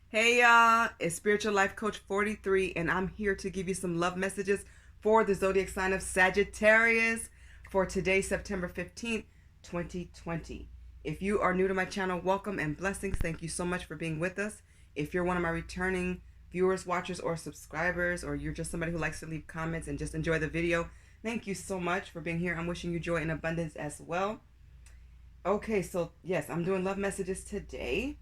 Hey y'all, it's Spiritual Life Coach 43, and I'm here to give you some love messages for the zodiac sign of Sagittarius for today, September 15th, 2020. If you are new to my channel, welcome and blessings. Thank you so much for being with us. If you're one of my returning viewers, watchers, or subscribers, or you're just somebody who likes to leave comments and just enjoy the video, thank you so much for being here. I'm wishing you joy and abundance as well. Okay, so yes, I'm doing love messages today.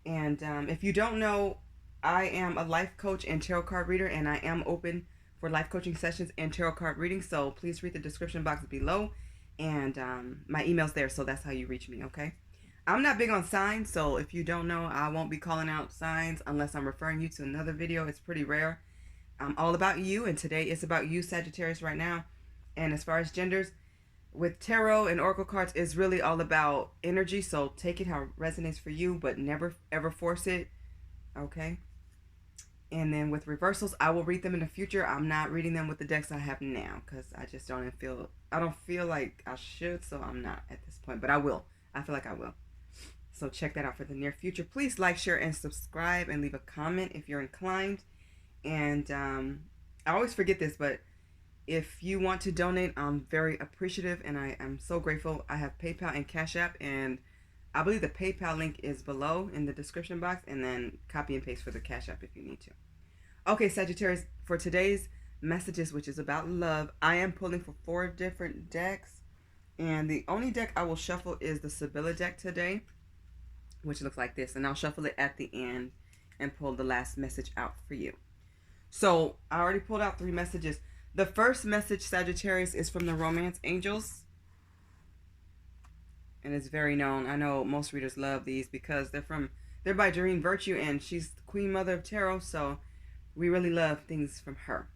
And if you don't know, I am a life coach and tarot card reader, and I am open for life coaching sessions and tarot card readings. So please read the description box below, and my email's there. So that's how you reach me, okay? I'm not big on signs, so if you don't know, I won't be calling out signs unless I'm referring you to another video. It's pretty rare. I'm all about you, and today it's about you, Sagittarius, right now. And as far as genders, with tarot and oracle cards, is really all about energy, so take it how it resonates for you, but never ever force it, okay? And then with reversals, I will read them in the future. I'm not reading them with the decks I have now because I don't feel like I should, so I'm not at this point, but I will. I feel like I will. So check that out for the near future. Please like, share, and subscribe, and leave a comment if you're inclined. And I always forget this, but if you want to donate, I'm very appreciative, and I am so grateful. I have PayPal and Cash App, and I believe the PayPal link is below in the description box, and then copy and paste for the Cash App if you need to. Okay, Sagittarius, for today's messages, which is about love, I am pulling for 4 different decks, and the only deck I will shuffle is the Sibylla deck today, which looks like this, and I'll shuffle it at the end and pull the last message out for you. So I already pulled out 3 messages. The first message, Sagittarius, is from the Romance Angels. And it's very known. I know most readers love these because they're by Doreen Virtue, and she's the Queen Mother of Tarot, so we really love things from her.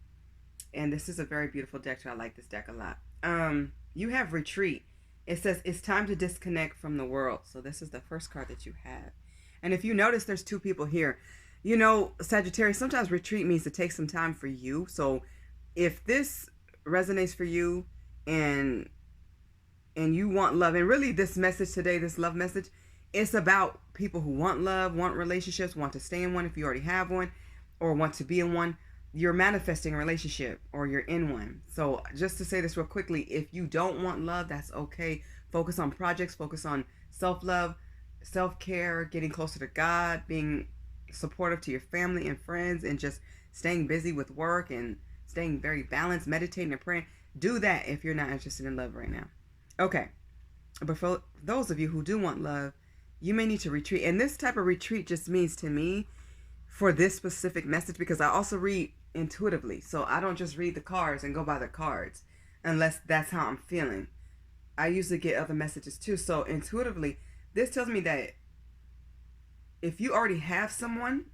And this is a very beautiful deck too. I like this deck a lot. You have Retreat. It says it's time to disconnect from the world. So this is the first card that you have. And if you notice, there's 2 people here. You know, Sagittarius, sometimes retreat means to take some time for you. So if this resonates for you, and you want love, and really this message today, this love message, it's about people who want love, want relationships, want to stay in one if you already have one, or want to be in one. You're manifesting a relationship, or you're in one. So just to say this real quickly, if you don't want love, that's okay. Focus on projects, focus on self-love, self-care, getting closer to God, being supportive to your family and friends, and just staying busy with work and staying very balanced, meditating and praying. Do that if you're not interested in love right now. Okay. But for those of you who do want love, you may need to retreat. And this type of retreat just means to me, for this specific message, because I also read intuitively. So I don't just read the cards and go by the cards unless that's how I'm feeling. I usually get other messages too. So intuitively, this tells me that if you already have someone,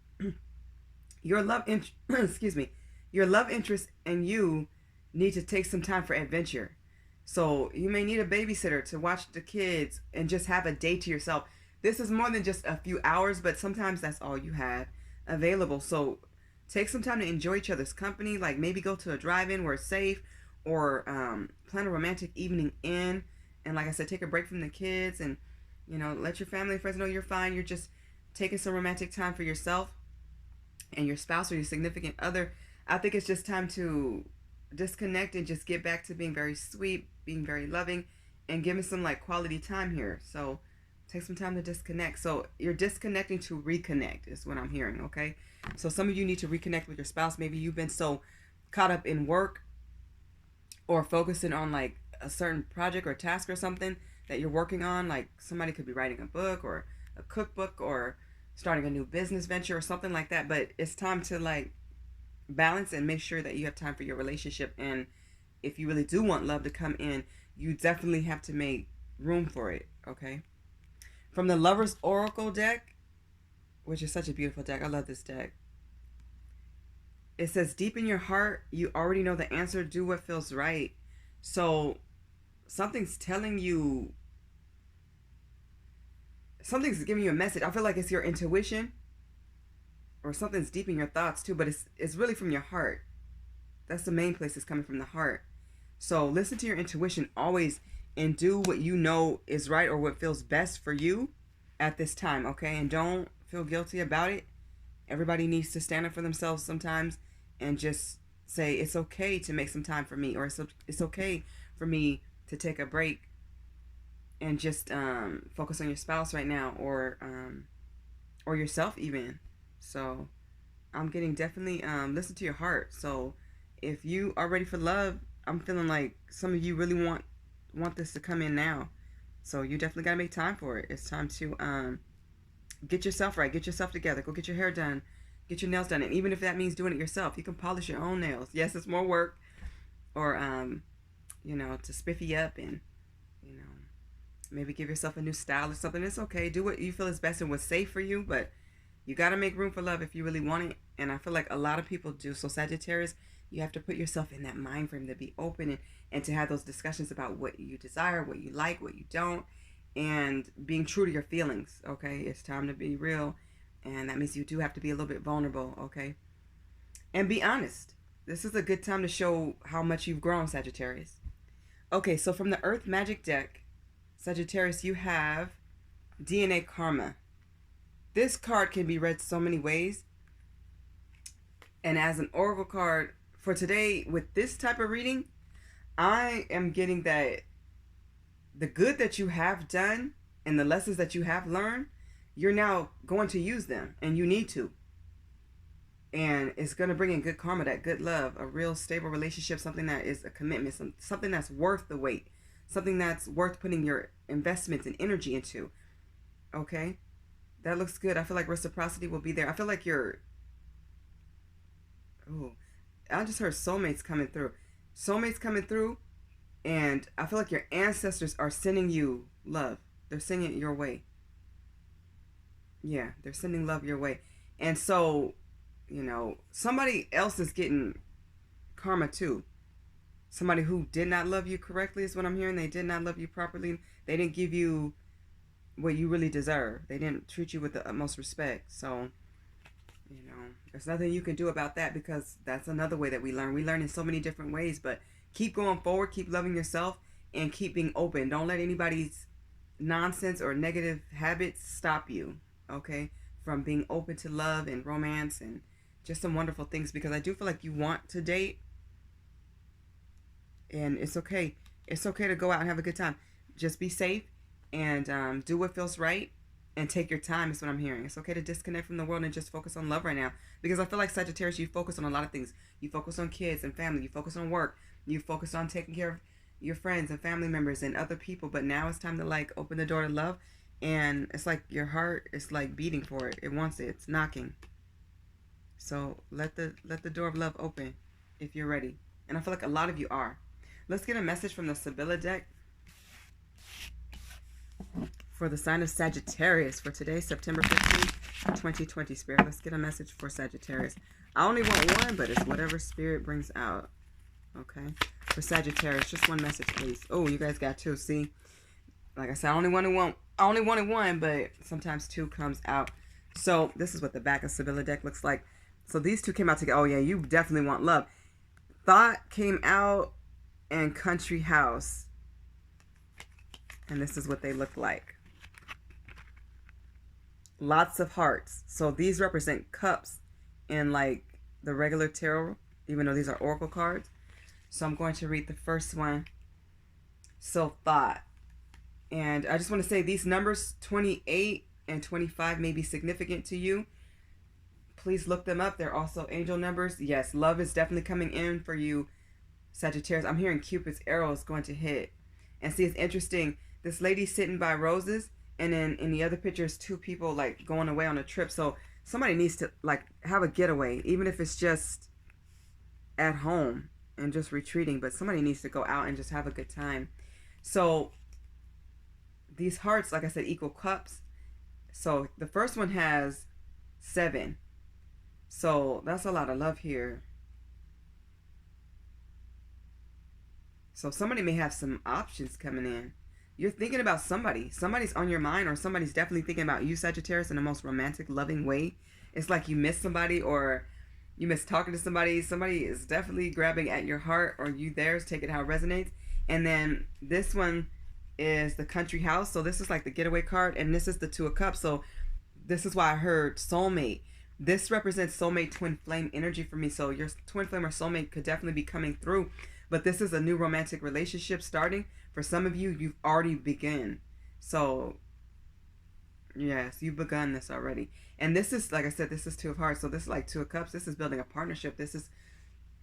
your love excuse me, your love interest and you need to take some time for adventure. So you may need a babysitter to watch the kids and just have a day to yourself. This is more than just a few hours, but sometimes that's all you have available. So take some time to enjoy each other's company, like maybe go to a drive-in where it's safe, or plan a romantic evening in. And like I said, take a break from the kids, and let your family and friends know you're fine. You're just taking some romantic time for yourself and your spouse or your significant other. I think it's just time to disconnect and just get back to being very sweet, being very loving, and giving some like quality time here. So take some time to disconnect. So you're disconnecting to reconnect is what I'm hearing, okay? So some of you need to reconnect with your spouse. Maybe you've been so caught up in work or focusing on like a certain project or task or something that you're working on. Like somebody could be writing a book or a cookbook or starting a new business venture or something like that. But it's time to like balance and make sure that you have time for your relationship. And if you really do want love to come in, you definitely have to make room for it, okay? From the Lover's Oracle deck, which is such a beautiful deck. I love this deck. It says, deep in your heart, you already know the answer. Do what feels right. So something's telling you, something's giving you a message. I feel like it's your intuition, or something's deep in your thoughts too, but it's really from your heart. That's the main place. It's coming from the heart. So listen to your intuition always, and do what you know is right or what feels best for you at this time, okay? And don't feel guilty about it. Everybody needs to stand up for themselves sometimes and just say it's okay to make some time for me, or it's okay for me to take a break and just focus on your spouse right now, or yourself even. So I'm getting definitely listen to your heart. So if you are ready for love, I'm feeling like some of you really want this to come in now. So you definitely gotta make time for it. It's time to get yourself right, get yourself together, go get your hair done, get your nails done, and even if that means doing it yourself, you can polish your own nails. Yes, it's more work, or to spiffy up and you know maybe give yourself a new style or something. It's okay. Do what you feel is best and what's safe for you, but you got to make room for love if you really want it. And I feel like a lot of people do. So Sagittarius, you have to put yourself in that mind frame to be open and to have those discussions about what you desire, what you like, what you don't, and being true to your feelings. Okay, it's time to be real, and that means you do have to be a little bit vulnerable. Okay, and be honest. This is a good time to show how much you've grown, Sagittarius. Okay, so from the Earth Magic deck, Sagittarius, you have DNA Karma. This card can be read so many ways. And as an oracle card for today, with this type of reading, I am getting that the good that you have done and the lessons that you have learned, you're now going to use them, and you need to. And it's going to bring in good karma, that good love, a real stable relationship, something that is a commitment, something that's worth the wait, something that's worth putting your investments and energy into. Okay? That looks good. I feel like reciprocity will be there. I feel like I just heard soulmates coming through. Soulmates coming through, and I feel like your ancestors are sending you love. They're sending it your way. Yeah, they're sending love your way. And so, somebody else is getting karma too. Somebody who did not love you correctly is what I'm hearing. They did not love you properly. They didn't give you what you really deserve. They didn't treat you with the utmost respect. So, there's nothing you can do about that, because that's another way that we learn. We learn in so many different ways, but keep going forward, keep loving yourself, and keep being open. Don't let anybody's nonsense or negative habits stop you, okay, from being open to love and romance and just some wonderful things, because I do feel like you want to date, and it's okay. It's okay to go out and have a good time. Just be safe and do what feels right and take your time is what I'm hearing. It's okay to disconnect from the world and just focus on love right now, because I feel like Sagittarius, you focus on a lot of things. You focus on kids and family. You focus on work. You focus on taking care of your friends and family members and other people. But now it's time to open the door to love, and it's like your heart is beating for it. It wants it. It's knocking. So let the door of love open if you're ready. And I feel like a lot of you are. Let's get a message from the Sibylla deck for the sign of Sagittarius for today, September 15th, 2020, Spirit. Let's get a message for Sagittarius. I only want one, but it's whatever Spirit brings out. Okay? For Sagittarius, just one message, please. Oh, you guys got two. See? Like I said, I only wanted one, but sometimes two comes out. So this is what the back of Sibylla deck looks like. So these two came out together. Oh, yeah, you definitely want love. Thought came out, and Country House. And this is what they look like. Lots of hearts. So these represent cups in the regular tarot, even though these are oracle cards. So I'm going to read the first one. So thought. And I just want to say these numbers 28 and 25 may be significant to you. Please look them up. They're also angel numbers. Yes, love is definitely coming in for you, Sagittarius. I'm hearing Cupid's arrow is going to hit. And see, it's interesting. This lady's sitting by roses, and then in the other pictures, two people going away on a trip. So somebody needs to have a getaway, even if it's just at home and just retreating. But somebody needs to go out and just have a good time. So these hearts, like I said, equal cups. So the first one has 7. So that's a lot of love here. So somebody may have some options coming in. You're thinking about somebody. Somebody's on your mind, or somebody's definitely thinking about you, Sagittarius, in the most romantic, loving way. It's like you miss somebody, or you miss talking to somebody. Somebody is definitely grabbing at your heart, or you theirs. Take it how it resonates. And then this one is the Country House. So this is the getaway card, and this is the Two of Cups. So this is why I heard soulmate. This represents soulmate twin flame energy for me. So your twin flame or soulmate could definitely be coming through. But this is a new romantic relationship starting. For some of you, you've already begun. So yes, you've begun this already. And this is, like I said, this is Two of Hearts. So this is like Two of Cups. This is building a partnership. This is,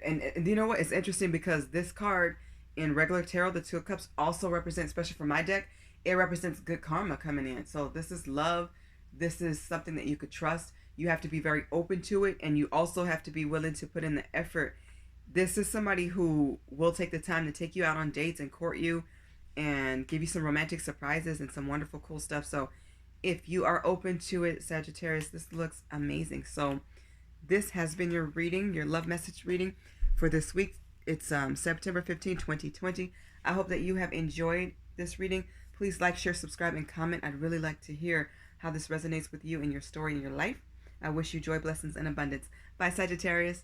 and you know what? It's interesting because this card in regular tarot, the Two of Cups, also represents, especially for my deck, it represents good karma coming in. So this is love. This is something that you could trust. You have to be very open to it, and you also have to be willing to put in the effort. This is somebody who will take the time to take you out on dates and court you and give you some romantic surprises and some wonderful, cool stuff. So if you are open to it, Sagittarius, this looks amazing. So this has been your reading, your love message reading for this week. It's September 15, 2020. I hope that you have enjoyed this reading. Please like, share, subscribe, and comment. I'd really like to hear how this resonates with you in your story and your life. I wish you joy, blessings, and abundance. Bye, Sagittarius.